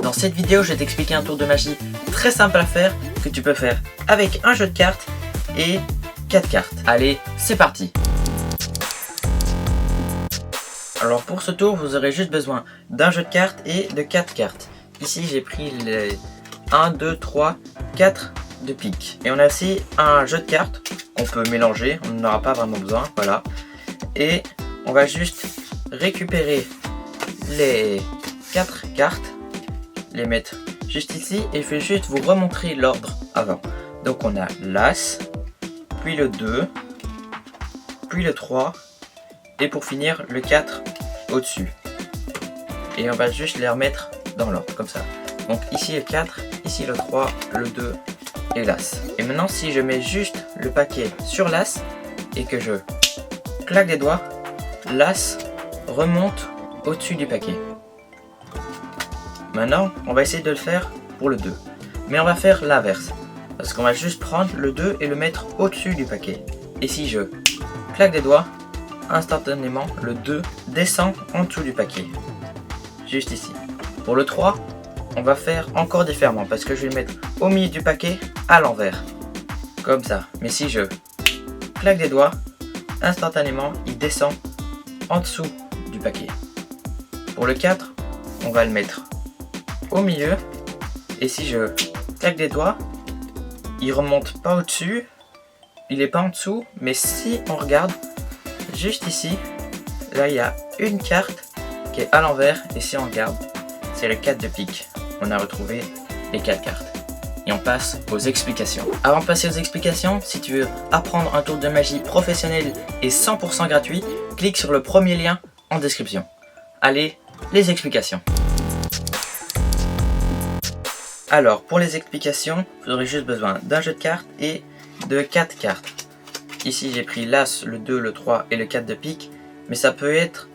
Dans cette vidéo, je vais t'expliquer un tour de magie très simple à faire que tu peux faire avec un jeu de cartes et 4 cartes. Allez, c'est parti! Alors pour ce tour, vous aurez juste besoin d'un jeu de cartes et de 4 cartes. Ici, j'ai pris les 1, 2, 3, 4 de pique. Et on a aussi un jeu de cartes qu'on peut mélanger, on n'en aura pas vraiment besoin, voilà. Et on va juste récupérer les 4 cartes, les mettre juste ici et je vais juste vous remontrer l'ordre avant. Donc on a l'As, puis le 2, puis le 3 et pour finir le 4 au-dessus. Et on va juste les remettre dans l'ordre comme ça. Donc ici le 4, ici le 3, le 2 et l'As. Et maintenant si je mets juste le paquet sur l'As et que je claque des doigts, l'As remonte au-dessus du paquet. Maintenant on va essayer de le faire pour le 2. Mais on va faire l'inverse. Parce qu'on va juste prendre le 2 et le mettre au-dessus du paquet. Et si je claque des doigts, instantanément le 2 descend en dessous du paquet. Juste ici. Pour le 3, on va faire encore différemment parce que je vais le mettre au milieu du paquet à l'envers. Comme ça. Mais si je claque des doigts, instantanément il descend en dessous du paquet. Pour le 4, on va le mettre au milieu. Et si je claque des doigts, il remonte pas au-dessus, il est pas en dessous, mais si on regarde juste ici, là il y a une carte qui est à l'envers et si on regarde, c'est le 4 de pique. On a retrouvé les 4 cartes. Et on passe aux explications. Avant de passer aux explications, si tu veux apprendre un tour de magie professionnel et 100% gratuit, clique sur le premier lien en description. Allez, les explications. Alors, pour les explications, vous aurez juste besoin d'un jeu de cartes et de 4 cartes. Ici, j'ai pris l'As, le 2, le 3 et le 4 de pique, mais ça peut être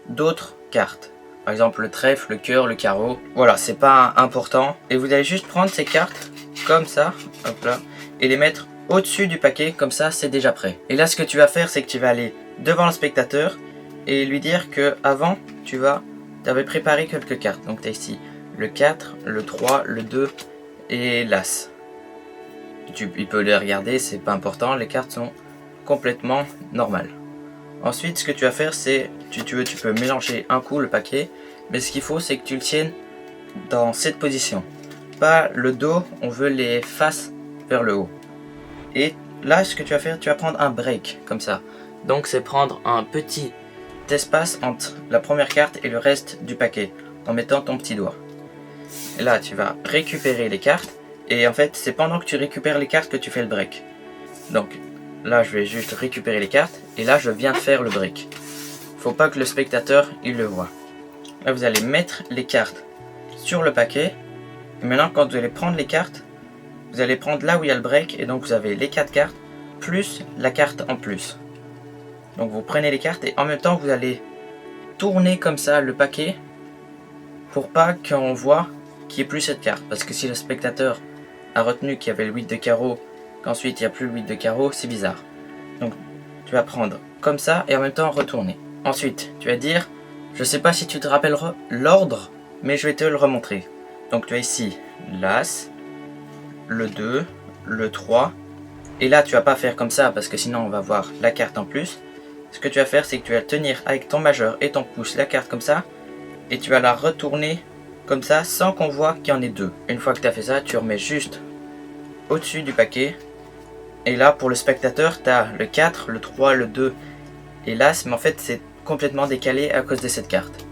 d'autres cartes. Par exemple, le trèfle, le cœur, le carreau. Voilà, c'est pas important. Et vous allez juste prendre ces cartes, comme ça, hop là, et les mettre au-dessus du paquet, comme ça, c'est déjà prêt. Et là, ce que tu vas faire, c'est que tu vas aller devant le spectateur et lui dire que avant, tu avais préparé quelques cartes. Donc, tu as ici le 4, le 3, le 2 et l'As. Il peut les regarder, c'est pas important, les cartes sont complètement normales. Ensuite, ce que tu vas faire, c'est, tu peux mélanger un coup le paquet, mais ce qu'il faut, c'est que tu le tiennes dans cette position. Pas le dos, on veut les faces vers le haut. Et là, ce que tu vas faire, tu vas prendre un break, comme ça. Donc, c'est prendre un petit espace entre la première carte et le reste du paquet, en mettant ton petit doigt. Et là, tu vas récupérer les cartes. Et en fait, c'est pendant que tu récupères les cartes que tu fais le break. Donc, là, je vais juste récupérer les cartes. Et là, je viens de faire le break. Faut pas que le spectateur, il le voit. Là, vous allez mettre les cartes sur le paquet. Et maintenant, quand vous allez prendre les cartes, vous allez prendre là où il y a le break. Et donc, vous avez les 4 cartes, plus la carte en plus. Donc, vous prenez les cartes et en même temps, vous allez tourner comme ça le paquet. Pour pas qu'on voit qu'il n'y ait plus cette carte. Parce que si le spectateur a retenu qu'il y avait le 8 de carreau, qu'ensuite il n'y a plus le 8 de carreau, c'est bizarre. Donc tu vas prendre comme ça et en même temps retourner. Ensuite tu vas dire, je sais pas si tu te rappelleras l'ordre, mais je vais te le remontrer. Donc tu as ici l'As, le 2, le 3, et là tu vas pas faire comme ça parce que sinon on va voir la carte en plus. Ce que tu vas faire, c'est que tu vas tenir avec ton majeur et ton pouce la carte comme ça, et tu vas la retourner comme ça sans qu'on voit qu'il y en ait deux. Une fois que tu as fait ça, tu remets juste au-dessus du paquet. Et là pour le spectateur, tu as le 4, le 3, le 2 et l'As, mais en fait c'est complètement décalé à cause de cette carte.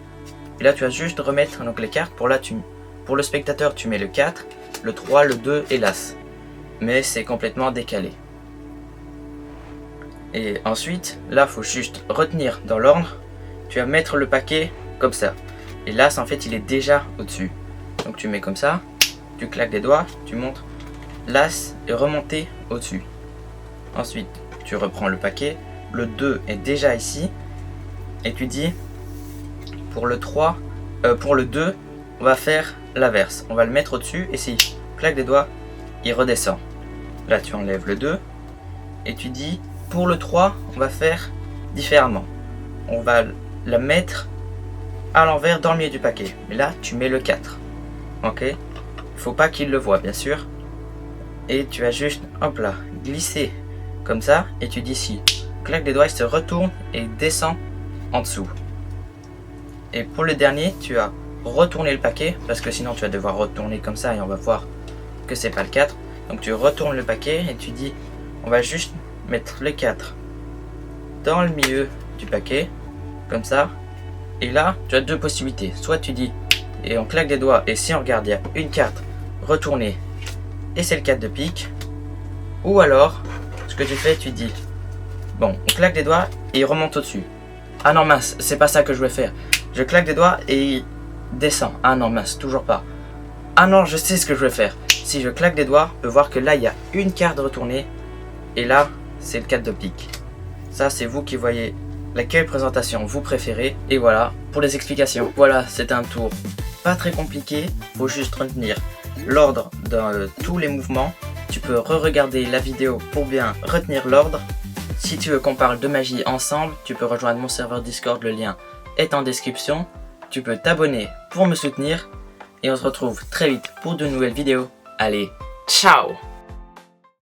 Et là tu vas juste remettre donc les cartes. Pour le spectateur, tu mets le 4, le 3, le 2 et l'As. Mais c'est complètement décalé. Et ensuite, là il faut juste retenir dans l'ordre. Tu vas mettre le paquet comme ça. Et l'As en fait il est déjà au-dessus. Donc tu mets comme ça, tu claques des doigts, tu montres, l'As est remonté au-dessus. Ensuite tu reprends le paquet, le 2 est déjà ici. Et tu dis, pour le 2, on va faire l'inverse. On va le mettre au-dessus et si tu claques des doigts, il redescend. Là tu enlèves le 2 et tu dis, pour le 3, on va faire différemment. On va la mettre à l'envers dans le milieu du paquet. Mais là, tu mets le 4. ok? Faut pas qu'il le voie, bien sûr. Et tu as juste, hop là, glissé comme ça, et tu dis si. Claque des doigts, il se retourne et descend en dessous. Et pour le dernier, tu as retourné le paquet, parce que sinon tu vas devoir retourner comme ça et on va voir que c'est pas le 4. Donc tu retournes le paquet et tu dis, on va juste mettre le 4 dans le milieu du paquet, comme ça. Et là, tu as deux possibilités. Soit tu dis, et on claque des doigts, et si on regarde, il y a une carte retournée, et c'est le 4 de pique. Ou alors, ce que tu fais, tu dis, bon, on claque des doigts, et il remonte au-dessus. Ah non mince, c'est pas ça que je voulais faire. Je claque des doigts, et il descend. Ah non mince, toujours pas. Ah non, je sais ce que je vais faire. Si je claque des doigts, on peut voir que là, il y a une carte retournée, et là, c'est le 4 de pique. Ça, c'est vous qui voyez laquelle présentation vous préférez. Et voilà pour les explications. Voilà, c'est un tour pas très compliqué, faut juste retenir l'ordre de tous les mouvements. Tu peux re-regarder la vidéo pour bien retenir l'ordre. Si tu veux qu'on parle de magie ensemble, tu peux rejoindre mon serveur Discord, le lien est en description. Tu peux t'abonner pour me soutenir et on se retrouve très vite pour de nouvelles vidéos. Allez, ciao!